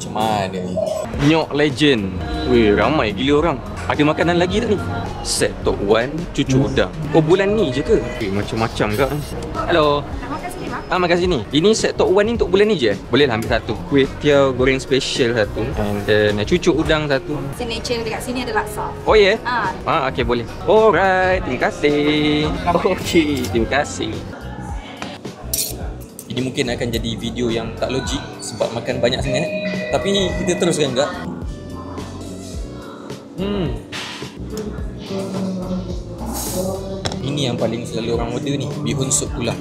Macam mana ni? Nyok Legend. Weh, ramai gila orang. Ada makanan lagi tak ni? Set Tok Wan, cucu udang. Oh, bulan ni je ke? Macam-macam kak. Halo. Makasih ni. Ini set Tok Wan ni untuk bulan ni je? Boleh lah ambil satu. Kuih tiaw goreng special satu. And then cucu udang satu. Signature dekat sini ada laksa. Oh ya? Ah. Okay, boleh. Alright, terima kasih. Okay, terima kasih. Ini mungkin akan jadi video yang tak logik sebab makan banyak sangat. Tapi kita teruskan tak? Ini yang paling selalu orang order ni, bihun sup tulang.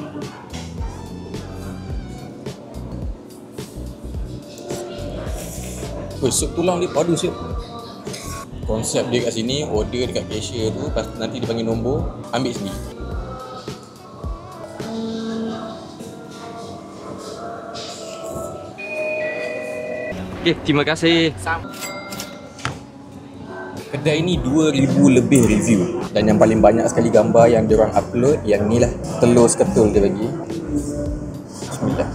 Sup tulang dia padu siap. Konsep dia kat sini, order dekat cashier tu, lepas nanti dia panggil nombor, ambil sendiri. Okay, terima kasih. Kedai ni 2000 lebih review. Dan yang paling banyak sekali gambar yang diorang upload, yang ni lah. Telur seketul dia bagi. Bismillah.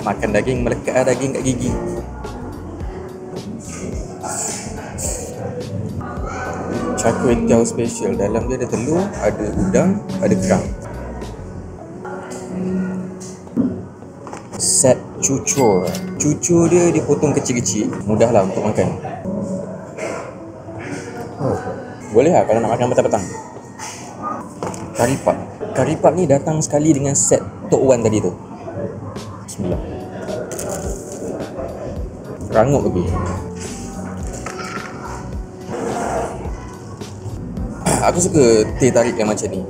Makan daging, melekat daging kat gigi. Char kway teow special. Dalam dia ada telur, ada udang, ada kerang. Set cucur. Cucur dia dipotong kecil-kecil. Mudahlah untuk makan. Boleh lah kalau nak makan petang-petang. Karipap. Karipap ni datang sekali dengan set Tok Wan tadi tu. Bismillah. Rangup lagi. Aku suka teh tarik yang macam ni.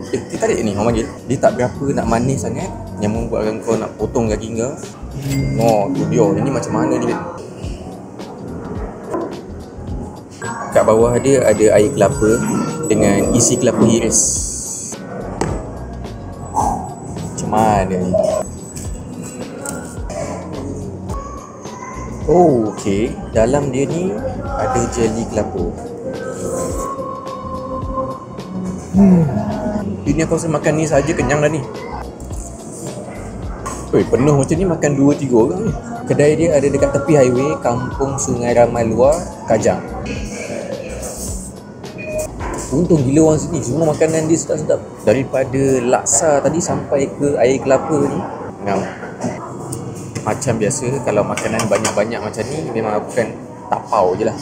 Teh tarik ni orang panggil. Dia tak berapa nak manis sangat, yang membuatkan kau nak potong daging kau. Oh, tu dia. Ini macam mana ni? Kat bawah dia ada air kelapa dengan isi kelapa hiris. Macam mana ni? Oh, okey. Dalam dia ni ada jeli kelapa. Ini aku rasa makan ni saja kenyang dah ni. Penuh macam ni makan 2-3 orang ni. Kedai dia ada dekat tepi highway Kampung Sungai Ramai Luar, Kajang. Untung gila orang sini, semua makanan dia sedap-sedap. Daripada laksa tadi sampai ke air kelapa ni. Macam biasa, kalau makanan banyak-banyak macam ni, memang aku kan tapau je lah.